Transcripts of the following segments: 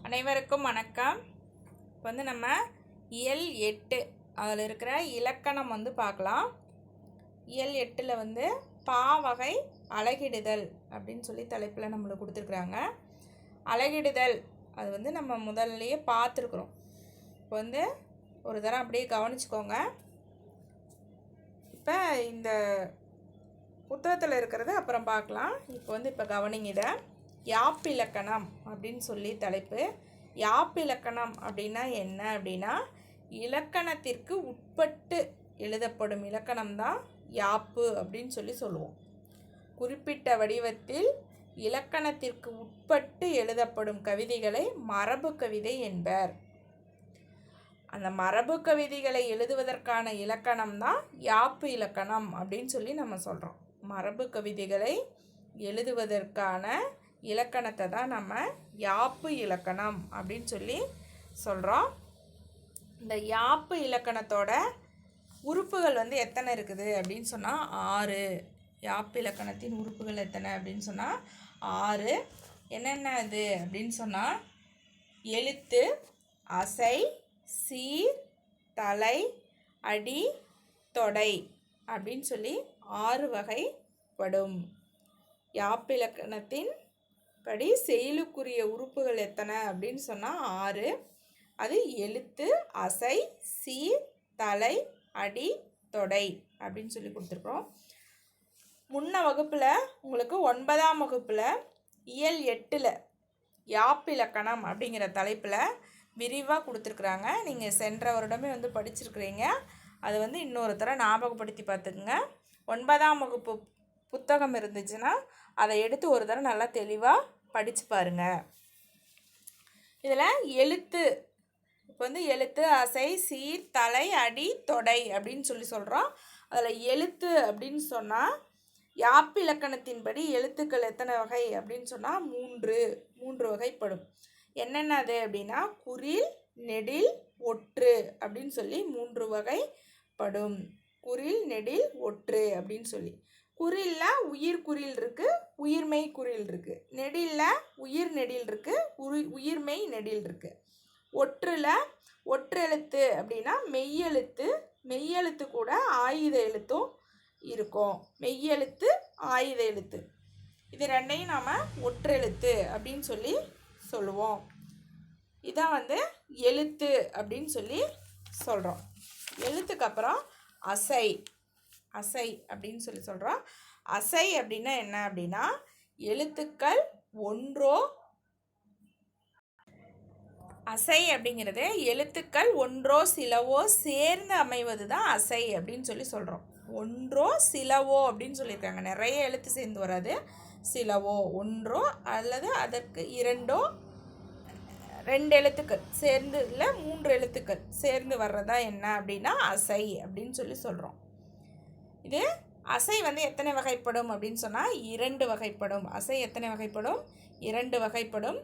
அனைவருக்கும் வணக்கம். இப்போ நம்ம இயல் 8 அதில் இருக்கிற இலக்கணம் பார்க்கலாம். இயல் 8ல் பாவகை அலகிடுதல் அப்படின்னு சொல்லி தலைப்பில் நம்மளுக்கு கொடுத்துருக்குறாங்க. அலகிடுதல் அது நம்ம முதல்லையே பார்த்துருக்குறோம். இப்போ ஒரு தரம் அப்படியே கவனிச்சுக்கோங்க. இப்போ இந்த புத்தகத்தில் இருக்கிறது அப்புறம் பார்க்கலாம். இப்போ கவனிங்க. இதை யாப்பிலக்கணம் அப்படின்னு சொல்லி தலைப்பு. யாப்பிலக்கணம் அப்படின்னா என்ன அப்படின்னா, இலக்கணத்திற்கு உட்பட்டு எழுதப்படும் இலக்கணம் தான் யாப்பு அப்படின்னு சொல்லுவோம். குறிப்பிட்ட வடிவத்தில் இலக்கணத்திற்கு உட்பட்டு எழுதப்படும் கவிதைகளை மரபு கவிதை என்பர். அந்த மரபு கவிதைகளை எழுதுவதற்கான இலக்கணம் தான் யாப்பு இலக்கணம் அப்படின்னு சொல்லி நம்ம சொல்கிறோம். மரபு கவிதைகளை எழுதுவதற்கான இலக்கணத்தை தான் நம்ம யாப்பு இலக்கணம் அப்படின்னு சொல்லி சொல்கிறோம். இந்த யாப்பு இலக்கணத்தோட உறுப்புகள் எத்தனை இருக்குது அப்படின்னு சொன்னால் 6. யாப்பு இலக்கணத்தின் உறுப்புகள் எத்தனை அப்படின்னு சொன்னால் 6. என்னென்ன அது அப்படின்னு சொன்னால், எழுத்து, அசை, சீர், தலை, அடி, தொடை அப்படின்னு சொல்லி 6 வகைப்படும். யாப்பிலக்கணத்தின் படி செயலுக்குரிய உறுப்புகள் எத்தனை அப்படின்னு சொன்னால் 6. அது எழுத்து, அசை, சீர், தலை, அடி, தொடை அப்படின்னு சொல்லி கொடுத்துருக்குறோம். முன்ன வகுப்பில் உங்களுக்கு 9ஆம் வகுப்பில் இயல் 8ல் யாப்பிலக்கணம் அப்படிங்கிற தலைப்பில் விரிவாக கொடுத்துருக்குறாங்க. நீங்கள் சென்ற வருடமே படிச்சிருக்கிறீங்க. அது இன்னொரு தடவை ஞாபகப்படுத்தி பார்த்துக்குங்க. 9ஆம் வகுப்பு புத்தகம் இருந்துச்சுன்னா அதை எடுத்து ஒரு தடவை நல்லா தெளிவாக படித்து பாருங்கள். இதில் எழுத்து, இப்போ எழுத்து, அசை, சீர், தலை, அடி, தொடை அப்படின்னு சொல்கிறோம். அதில் எழுத்து அப்படின்னு சொன்னால், யாப்பு இலக்கணத்தின்படி எழுத்துக்கள் எத்தனை வகை அப்படின்னு சொன்னால் 3 வகைப்படும். என்னென்னது அப்படின்னா, குறில், நெடில், ஒற்று அப்படின்னு சொல்லி 3 வகைப்படும். குறில், நெடில், ஒற்று அப்படின்னு சொல்லி. குறிலில் உயிர் குறில் இருக்குது, உயிர்மெய் குறில் இருக்குது. நெடிலில் உயிர் நெடில் இருக்குது, உயிர்மெய் நெடில் இருக்குது. ஒற்றில் ஒற்றெழுத்து அப்படின்னா மெய்யெழுத்து, மெய்யெழுத்து கூட ஆயுத எழுத்தும் இருக்கும். மெய்யெழுத்து, ஆயுத எழுத்து, இது ரெண்டையும் நாம் ஒற்றெழுத்து அப்படின்னு சொல்லுவோம். இதான் எழுத்து அப்படின்னு சொல்கிறோம். எழுத்துக்கு அப்புறம் அசை, அசை அப்படின்னு சொல்கிறோம். அசை அப்படின்னா என்ன அப்படின்னா, எழுத்துக்கள் ஒன்றோ, அசை அப்படிங்கிறது எழுத்துக்கள் ஒன்றோ சிலவோ சேர்ந்து அமைவது தான் அசை அப்படின்னு சொல்கிறோம். ஒன்றோ சிலவோ அப்படின்னு சொல்லியிருக்காங்க. நிறைய எழுத்து சேர்ந்து வராது. சிலவோ, ஒன்றோ அல்லது அதற்கு 2 எழுத்துக்கள் சேர்ந்து, இல்லை 3 எழுத்துக்கள் சேர்ந்து வர்றதா என்ன அப்படின்னா அசை அப்படின்னு சொல்கிறோம். இது அசை எத்தனை வகைப்படும் அப்படின்னு சொன்னால் 2 வகைப்படும். அசை எத்தனை வகைப்படும்? 2 வகைப்படும்.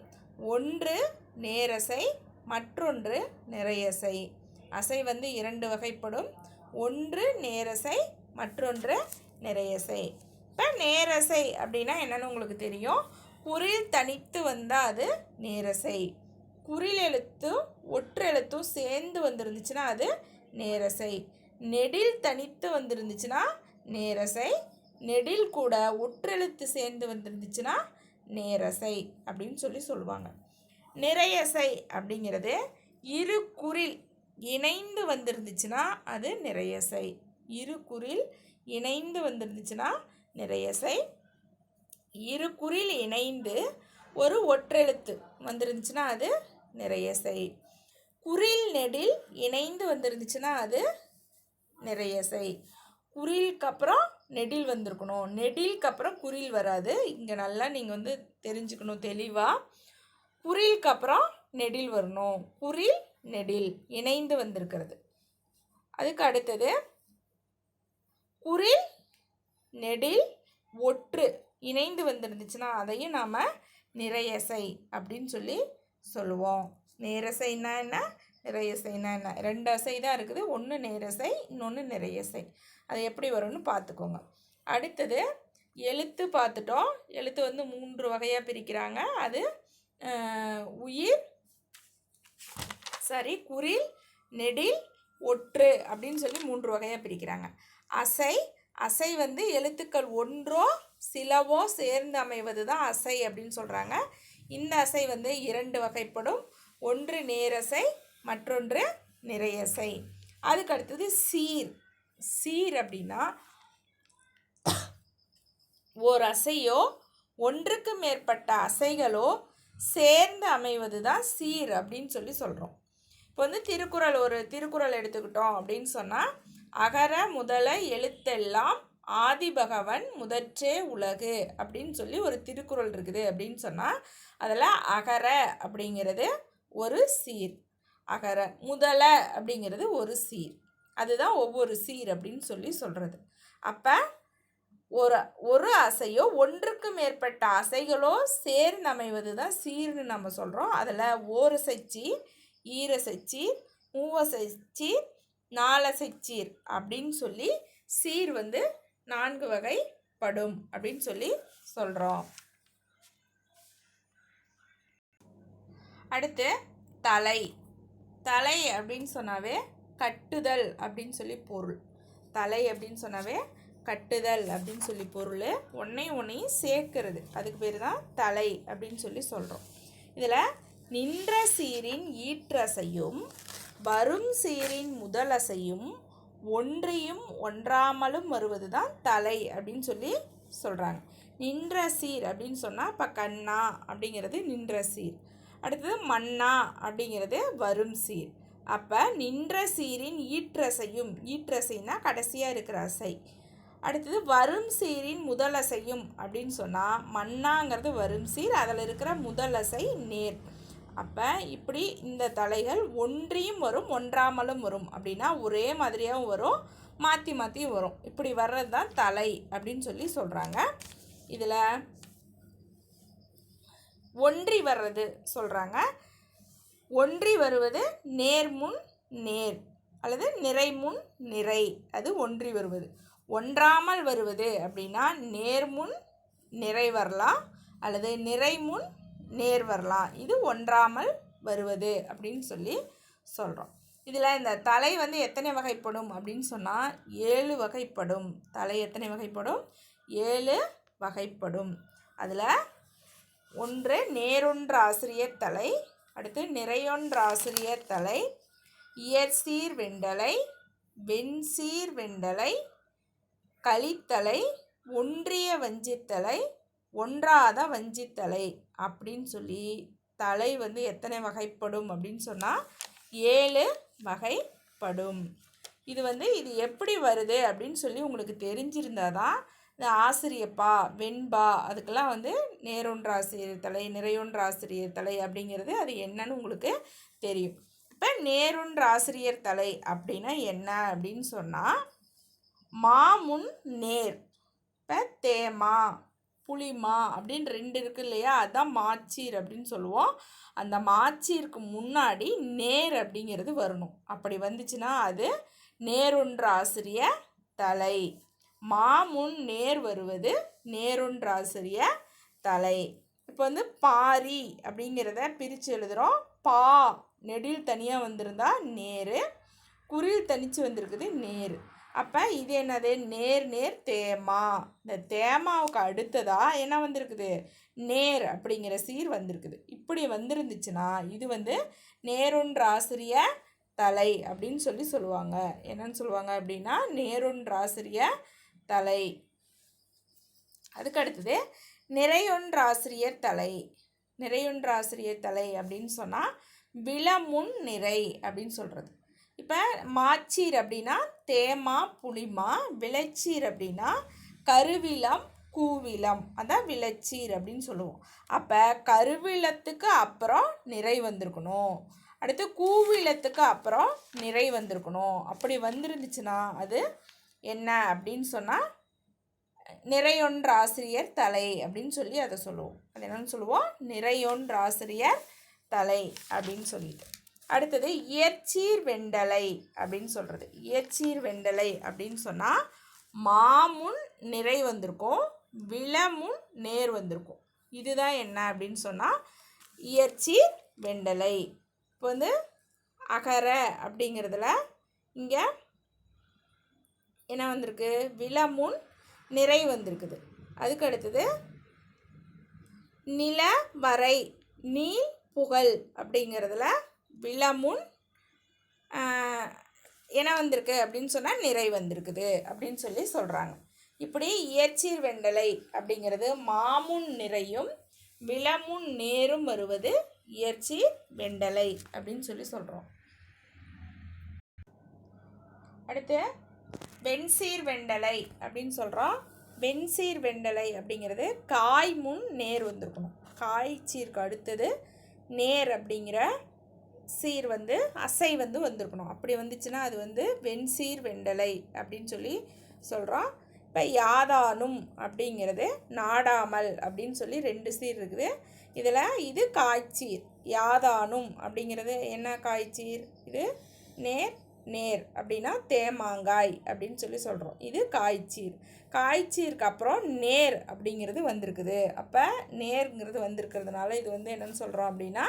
ஒன்று நேரசை, மற்றொன்று நிறையசை. அசை 2 வகைப்படும். ஒன்று நேரசை, மற்றொன்று நிறையசை. இப்போ நேரசை அப்படின்னா என்னென்னு உங்களுக்கு தெரியும். குறில் தனித்து வந்தால் அது நேரசை. குறில் எழுத்தும் ஒற்றெழுத்தும் சேர்ந்து வந்துருந்துச்சுன்னா அது நேரசை. நெடில் தனித்து வந்துருந்துச்சுன்னா நேரசை. நெடில் கூட ஒற்றெழுத்து சேர்ந்து வந்துருந்துச்சுன்னா நேரசை அப்படின்னு சொல்லுவாங்க. நிறையசை அப்படிங்கிறது இரு குறில் இணைந்து வந்துருந்துச்சுன்னா அது நிறையசை. இரு குறில் இணைந்து வந்துருந்துச்சுன்னா நிறையசை. இரு குறில் இணைந்து ஒரு ஒற்றெழுத்து வந்துருந்துச்சுன்னா அது நிறையசை. குறில் நெடில் இணைந்து வந்துருந்துச்சுன்னா அது நிறையசை. குறிலுக்கு அப்புறம் நெடில் வந்திருக்கணும். நெடிலுக்கு அப்புறம் குறில் வராது. இங்கே நல்லா நீங்கள் தெரிஞ்சுக்கணும் தெளிவாக. குறிலுக்கு அப்புறம் நெடில் வரணும். குறில் நெடில் இணைந்து வந்திருக்கிறது. அதுக்கு அடுத்தது குறில் நெடில் ஒற்று இணைந்து வந்துருந்துச்சுன்னா அதையும் நாம் நிறையசை அப்படின்னு சொல்லுவோம். நேரசைன்னா என்ன, நிறையசைனா என்ன? 2 அசை தான் இருக்குது. ஒன்று நேரசை, இன்னொன்று நிறையசை. அது எப்படி வரும்னு பார்த்துக்கோங்க. அடுத்தது எழுத்து பார்த்துட்டோம். எழுத்து 3 வகையாக பிரிக்கிறாங்க. அது உயிர், குறில், நெடில், ஒற்று அப்படின்னு சொல்லி 3 வகையாக பிரிக்கிறாங்க. அசை வந்து எழுத்துக்கள் ஒன்றோ சிலவோ சேர்ந்து அமைவது தான் அசை அப்படின்னு சொல்கிறாங்க. இந்த அசை வந்து 2 வகைப்படும். ஒன்று நேரசை, மற்றொன்று நிறையசை. அதுக்கு அடுத்தது சீர் அப்படின்னா ஓர் அசையோ ஒன்றுக்கு மேற்பட்ட அசைகளோ சேர்ந்து அமைவது தான் சீர் அப்படின்னு சொல்லி சொல்கிறோம். இப்போ வந்து ஒரு திருக்குறள் எடுத்துக்கிட்டோம் அப்படின்னு சொன்னால், அகர முதல எழுத்தெல்லாம் ஆதிபகவன் முதற்றே உலகு அப்படின்னு சொல்லி ஒரு திருக்குறள் இருக்குது அப்படின்னு சொன்னால், அதில் அகர அப்படிங்கிறது ஒரு சீர், அகர முதல அப்படிங்கிறது ஒரு சீர். அதுதான் ஒவ்வொரு சீர் அப்படின்னு சொல்லி சொல்கிறது. அப்போ ஒரு அசையோ ஒன்றுக்கு மேற்பட்ட அசைகளோ சேர்ந்து அமைவது தான் சீர்னு நம்ம சொல்கிறோம். அதில் ஓரசைச்சீர், ஈரசைச்சீர், மூவசைச்சீர், நாலசைச்சீர் அப்படின்னு சொல்லி சீர் வந்து 4 வகைப்படும் அப்படின்னு சொல்லி சொல்கிறோம். அடுத்து தலை அப்படின்னு சொன்னாவே கட்டுதல் அப்படின்னு சொல்லி பொருள். தலை அப்படின்னு சொன்னாவே கட்டுதல் அப்படின்னு சொல்லி பொருள். ஒன்றையும் சேர்க்கிறது, அதுக்கு பேர் தான் தலை அப்படின்னு சொல்லி சொல்கிறோம். இதில் நின்ற சீரின் ஈற்றசையும் வரும் சீரின் முதலசையும் ஒன்றியும் ஒன்றாமலும் வருவது தான் தலை அப்படின்னு சொல்லி சொல்கிறாங்க. நின்ற சீர் அப்படின்னு சொன்னால் இப்போ கண்ணா அப்படிங்கிறது நின்ற சீர். அடுத்தது மண்ணா அப்படிங்கிறது வரும் சீர். அப்போ நின்ற சீரின் ஈற்றசைனா கடைசியாக இருக்கிற அசை. அடுத்தது வரும் சீரின் முதலசையும் அப்படின்னு சொன்னால் மண்ணாங்கிறது வரும் சீர், அதில் இருக்கிற முதலசை நேர். அப்போ இப்படி இந்த தலைகள் ஒன்றியும் வரும் ஒன்றாமலும் வரும். அப்படின்னா ஒரே மாதிரியாகவும் வரும், மாற்றியும் வரும். இப்படி வர்றது தான் தலை அப்படின்னு சொல்லி சொல்கிறாங்க. இதில் ஒன்றி வர்றது சொல்கிறாங்க. ஒன்றி வருவது நேர்முன் நேர் அல்லது நிறைமுன் நிறை, அது ஒன்றி வருவது. ஒன்றாமல் வருவது அப்படின்னா நேர்முன் நிறை வரலாம் அல்லது நிறைமுன் நேர் வரலாம். இது ஒன்றாமல் வருவது அப்படின்னு சொல்லி சொல்கிறோம். இதில் இந்த தலை வந்து எத்தனை வகைப்படும் அப்படின்னு சொன்னால் 7 வகைப்படும். தலை எத்தனை வகைப்படும்? 7 வகைப்படும். அதில் ஒன்று நேரொன்று ஆசிரியர் தலை, அடுத்து நிறையொன்று ஆசிரியர் தலை, இயற்சீர் வெண்டலை, வெண்சீர் வெண்டலை, கலித்தலை, ஒன்றிய வஞ்சித்தலை, ஒன்றாத வஞ்சித்தலை அப்படின்னு சொல்லி தலை வந்து எத்தனை வகைப்படும் அப்படின்னு சொன்னால் 7 வகைப்படும். இது எப்படி வருது அப்படின்னு சொல்லி உங்களுக்கு தெரிஞ்சிருந்தால் தான் இந்த ஆசிரியப்பா வெண்பா அதுக்கெல்லாம் நேரொன்று ஆசிரியர் தலை, நிறையொன்று ஆசிரியர் தலை அப்படிங்கிறது அது என்னன்னு உங்களுக்கு தெரியும். இப்போ நேரொன்று ஆசிரியர் தலை அப்படின்னா என்ன அப்படின்னு சொன்னால், மாமுன் நேர், இப்போ தேமா புளிமா அப்படின்னு 2 இருக்கு இல்லையா, அதுதான் மாச்சீர் அப்படின்னு சொல்லுவோம். அந்த மாச்சீருக்கு முன்னாடி நேர் அப்படிங்கிறது வரணும். அப்படி வந்துச்சுன்னா அது நேரொன்று ஆசிரிய தலை. மாமுன் நேர் வருவது நேரொன்று ஆசிரிய தலை. இப்போ பாரி அப்படிங்கிறத பிரித்து எழுதுகிறோம். பா நெடில் தனியாக வந்திருந்தா நேர், குறில் தனித்து வந்திருக்குது நேர். அப்போ இது என்னது? நேர் நேர் தேமா. இந்த தேமாவுக்கு அடுத்ததாக என்ன வந்திருக்குது? நேர் அப்படிங்கிற சீர் வந்திருக்குது. இப்படி வந்துருந்துச்சுன்னா இது நேரொன்று ஆசிரிய தலை அப்படின்னு சொல்லுவாங்க. என்னன்னு சொல்லுவாங்க அப்படின்னா நேரொன்று ஆசிரிய தலை. அதுக்கு அடுத்தது நிறையொன்று ஆசிரியர் தலை. நிறையொன்று ஆசிரியர் தலை அப்படின்னு சொன்னால் விளமுன் நிறை அப்படின்னு சொல்கிறது. இப்போ மாச்சீர் அப்படின்னா தேமா புளிமா, விளைச்சீர் அப்படின்னா கருவிலம் கூவிலம், அதான் விளைச்சீர் அப்படின்னு சொல்லுவோம். அப்போ கருவிலத்துக்கு அப்புறம் நிறை வந்திருக்கணும், அடுத்து கூவிலத்துக்கு அப்புறம் நிறை வந்திருக்கணும். அப்படி வந்துருந்துச்சுன்னா அது என்ன அப்படின்னு சொன்னால் நிறையொன்று ஆசிரியர் தலை அப்படின்னு சொல்லி அதை சொல்லுவோம். அது என்னன்னு சொல்லுவோம்? நிறையொன்று ஆசிரியர் தலை அப்படின்னு சொல்லிட்டு. அடுத்தது இயற்சீர் வெண்டலை அப்படின்னு சொல்கிறது. இயற்சீர் வெண்டலை அப்படின்னு சொன்னால் மாமுன் நிறை வந்திருக்கும், விளமுன் நேர் வந்திருக்கும். இதுதான் என்ன அப்படின்னு சொன்னால் இயற்சீர் வெண்டலை. இப்போ அகர அப்படிங்கிறதுல இங்கே என்ன வந்திருக்கு? விலமுன் நிறை வந்திருக்குது. அதுக்கு அடுத்தது நிலவரை நீல் புகழ் அப்படிங்கிறதுல விலமுன் என்ன வந்திருக்கு அப்படின்னு சொன்னால் நிறை வந்திருக்குது அப்படின்னு சொல்லி சொல்கிறாங்க. இப்படி இயற்சீர் வெண்டலை அப்படிங்கிறது மாமுன் நிறையும் விலமுன் நேரும் வருவது இயற்சீர் வெண்டலை அப்படின்னு சொல்லி சொல்கிறோம். அடுத்து வெண்சீர் வெண்டலை அப்படின்னு சொல்கிறோம். வெண்சீர் வெண்டலை அப்படிங்கிறது காய் முன் நேர் வந்திருக்கணும். காய் சீருக்கு அடுத்தது நேர் அப்படிங்கிற சீர் அசை வந்திருக்கணும். அப்படி வந்துச்சுன்னா அது வெண்சீர் வெண்டலை அப்படின்னு சொல்லி சொல்கிறோம். இப்போ யாதானும் அப்படிங்கிறது நாடாமல் அப்படின்னு சொல்லி 2 சீர் இருக்குது. இதில் இது காய்ச்சீர். யாதானும் அப்படிங்கிறது என்ன காய்ச்சீர்? இது நேர் நேர் அப்படின்னா தேமாங்காய் அப்படின்னு சொல்லி சொல்கிறோம். இது காய்ச்சீர். காய்ச்சீருக்கு அப்புறம் நேர் அப்படிங்கிறது வந்திருக்குது. அப்போ நேருங்கிறது வந்திருக்கிறதுனால இது என்னென்னு சொல்கிறோம் அப்படின்னா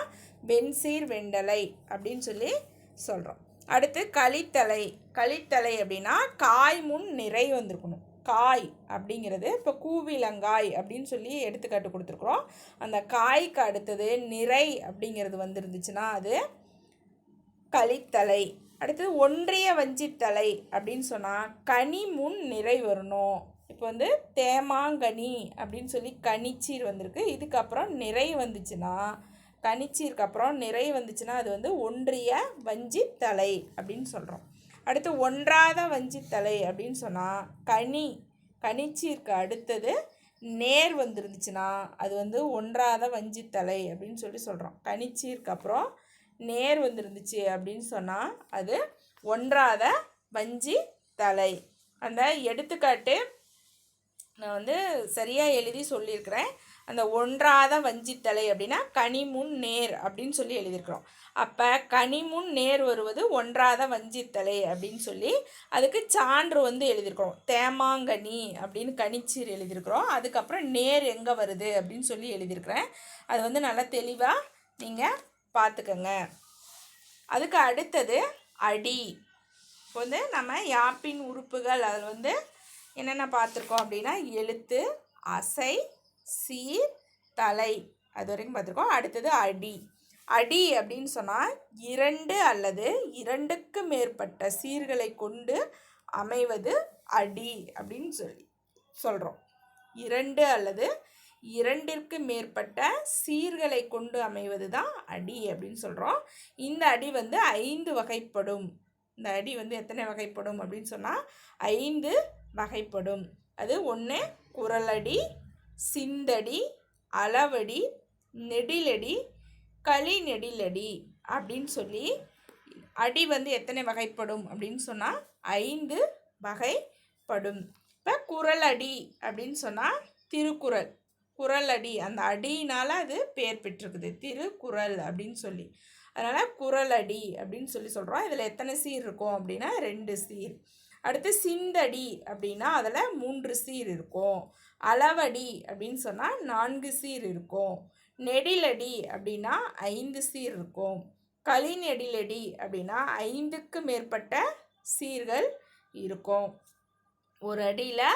வெண்சீர் வெண்டலை அப்படின்னு சொல்லி சொல்கிறோம். அடுத்து களித்தலை. களித்தலை அப்படின்னா காய் முன் நிறை வந்திருக்கணும். காய் அப்படிங்கிறது இப்போ கூவிலங்காய் அப்படின்னு சொல்லி எடுத்துக்காட்டு கொடுத்துருக்குறோம். அந்த காய்க்கு அடுத்தது நிறை அப்படிங்கிறது வந்துருந்துச்சுன்னா அது களித்தலை. அடுத்தது ஒன்றிய வஞ்சித்தலை அப்படின்னு சொன்னால் கனி முன் நிறை வரணும். இப்போ தேமாங்கனி அப்படின்னு சொல்லி கனிச்சீர் வந்திருக்கு. இதுக்கப்புறம் நிறை வந்துச்சுன்னா கனிச்சீருக்கு அப்புறம் நிறை வந்துச்சுன்னா அது ஒன்றிய வஞ்சித்தலை அப்படின்னு சொல்கிறோம். அடுத்து ஒன்றாத வஞ்சித்தலை அப்படின்னு சொன்னால் கனிச்சீருக்கு அடுத்தது நேர் வந்துருந்துச்சுன்னா அது ஒன்றாத வஞ்சித்தலை அப்படின்னு சொல்லி சொல்கிறோம். கனிச்சீருக்கு அப்புறம் நேர் வந்துருந்துச்சு அப்படின்னு சொன்னால் அது ஒன்றாத வஞ்சி தலை. அந்த எடுத்துக்காட்டு நான் சரியாக எழுதி சொல்லியிருக்கிறேன். அந்த ஒன்றாத வஞ்சித்தலை அப்படின்னா கனிமுன் நேர் அப்படின்னு சொல்லி எழுதியிருக்கிறோம். அப்போ கனிமுன் நேர் வருவது ஒன்றாத வஞ்சித்தலை அப்படின்னு சொல்லி அதுக்கு சான்று எழுதியிருக்கிறோம். தேமாங்கனி அப்படின்னு கனிச்சீர் எழுதியிருக்கிறோம். அதுக்கப்புறம் நேர் எங்கே வருது அப்படின்னு சொல்லி எழுதியிருக்கிறேன். அது நல்லா தெளிவாக நீங்கள் பார்த்துக்கங்க. அதுக்கு அடுத்தது அடி. இப்போ நம்ம யாப்பின் உறுப்புகள் அதில் என்னென்ன பார்த்துருக்கோம் அப்படின்னா எழுத்து, அசை, சீர், தலை அது வரைக்கும் பார்த்துருக்கோம். அடுத்தது அடி. அடி அப்படின்னு சொன்னால் 2 அல்லது 2க்கு மேற்பட்ட சீர்களை கொண்டு அமைவது அடி அப்படின்னு சொல்கிறோம். 2 அல்லது 2ற்கு மேற்பட்ட சீர்களை கொண்டு அமைவது தான் அடி அப்படின்னு சொல்கிறோம். இந்த அடி 5 வகைப்படும். இந்த அடி எத்தனை வகைப்படும் அப்படின்னு சொன்னால் 5 வகைப்படும். அது 1 குரலடி, சிந்தடி, அளவடி, நெடிலடி, களி நெடிலடி அப்படின்னு சொல்லி அடி எத்தனை வகைப்படும் அப்படின்னு சொன்னால் 5 வகைப்படும். இப்போ குரலடி அப்படின்னு சொன்னால் திருக்குறள். குரலடி அந்த அடியினால் அது பெயர் பெற்றிருக்குது திருக்குறள் அப்படின்னு சொல்லி. அதனால் குரலடி அப்படின்னு சொல்லி சொல்கிறோம். இதில் எத்தனை சீர் இருக்கும் அப்படின்னா 2 சீர். அடுத்து சிந்தடி அப்படின்னா அதில் 3 சீர் இருக்கும். அளவடி அப்படின்னு சொன்னால் 4 சீர் இருக்கும். நெடிலடி அப்படின்னா 5 சீர் இருக்கும். களி நெடிலடி அப்படின்னா 5க்கு மேற்பட்ட சீர்கள் இருக்கும். ஒரு அடியில்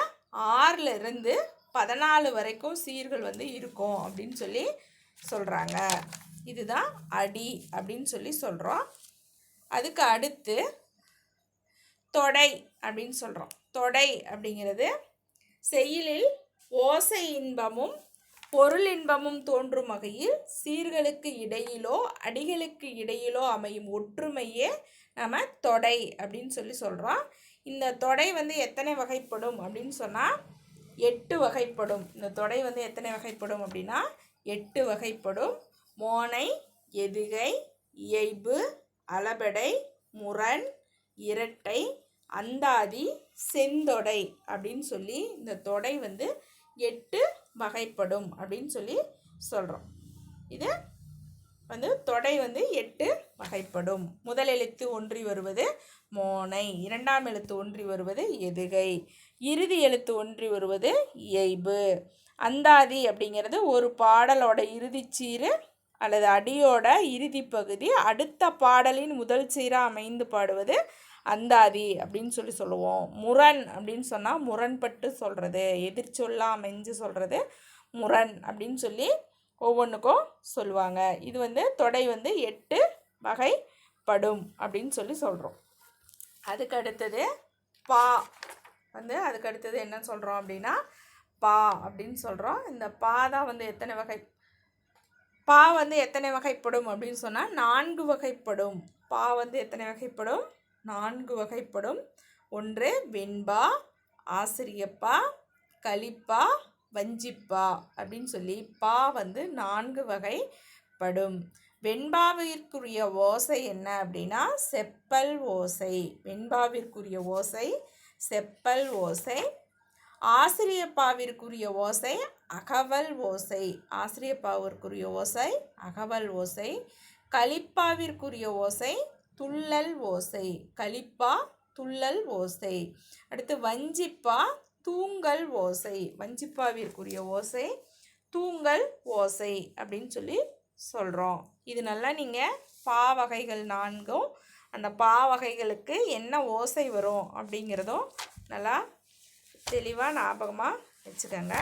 6லிருந்து 14 வரைக்கும் சீர்கள் இருக்கும் அப்படின்னு சொல்லி சொல்கிறாங்க. இதுதான் அடி அப்படின்னு சொல்லி சொல்கிறோம். அதுக்கு அடுத்து தொடை அப்படின்னு சொல்கிறோம். தொடை அப்படிங்கிறது செய்யுளில் ஓசை இன்பமும் பொருள் இன்பமும் தோன்றும் வகையில் சீர்களுக்கு இடையிலோ அடிகளுக்கு இடையிலோ அமையும் ஒற்றுமையே நம்ம தொடை அப்படின்னு சொல்லி சொல்கிறோம். இந்த தொடை எத்தனை வகைப்படும் அப்படின்னு சொன்னால் 8 வகைப்படும். இந்த தொடை எத்தனை வகைப்படும் அப்படின்னா 8 வகைப்படும். மோனை, எதுகை, இயைபு, அளபெடை, முரண், இரட்டை, அந்தாதி, செந்தொடை அப்படின்னு சொல்லி இந்த தொடை 8 வகைப்படும் அப்படின்னு சொல்லி சொல்கிறோம். இது தொடை 8 வகைப்படும். முதல் எழுத்து ஒன்றி வருவது மோனை, இரண்டாம் எழுத்து ஒன்றி வருவது எதுகை, இறுதி எழுத்து ஒன்றி வருவது இயைபு. அந்தாதி அப்படிங்கிறது ஒரு பாடலோட இறுதிச்சீர் அல்லது அடியோட இறுதி பகுதி அடுத்த பாடலின் முதல் சீராக அமைந்து பாடுவது அந்தாதி அப்படின்னு சொல்லுவோம். முரண் அப்படின்னு சொன்னால் முரண்பட்டு சொல்கிறது, எதிர்ச்சொல்லாக அமைஞ்சு சொல்கிறது முரண் அப்படின்னு சொல்லி ஒவ்வொன்றுக்கும் சொல்லுவாங்க. இது தொடை 8 வகைப்படும் அப்படின்னு சொல்கிறோம். அதுக்கு அடுத்தது பா அதுக்கு அடுத்தது என்ன சொல்கிறோம் அப்படின்னா பா அப்படின்னு சொல்கிறோம். இந்த பா தான் எத்தனை வகை, பா எத்தனை வகைப்படும் அப்படின்னு சொன்னால் 4 வகைப்படும். பா எத்தனை வகைப்படும்? 4 வகைப்படும். ஒன்று வெண்பா, ஆசிரியப்பா, கலிப்பா, வஞ்சிப்பா அப்படின்னு சொல்லி பா 4 வகைப்படும். வெண்பாவிற்குரிய ஓசை என்ன அப்படின்னா செப்பல் ஓசை. வெண்பாவிற்குரிய ஓசை செப்பல் ஓசை. ஆசிரியப்பாவிற்குரிய ஓசை அகவல் ஓசை. ஆசிரியப்பாவிற்குரிய ஓசை அகவல் ஓசை. கலிப்பாவிற்குரிய ஓசை துள்ளல் ஓசை. கலிப்பா துள்ளல் ஓசை. அடுத்து வஞ்சிப்பா தூங்கல் ஓசை. வஞ்சிப்பாவிற்குரிய ஓசை தூங்கல் ஓசை அப்படின்னு சொல்கிறோம். இது நல்லா நீங்கள் பா வகைகள் 4ம் அந்த பா வகைகளுக்கு என்ன ஓசை வரும் அப்படிங்கிறதும் நல்லா தெளிவாக ஞாபகமாக வச்சுக்கோங்க.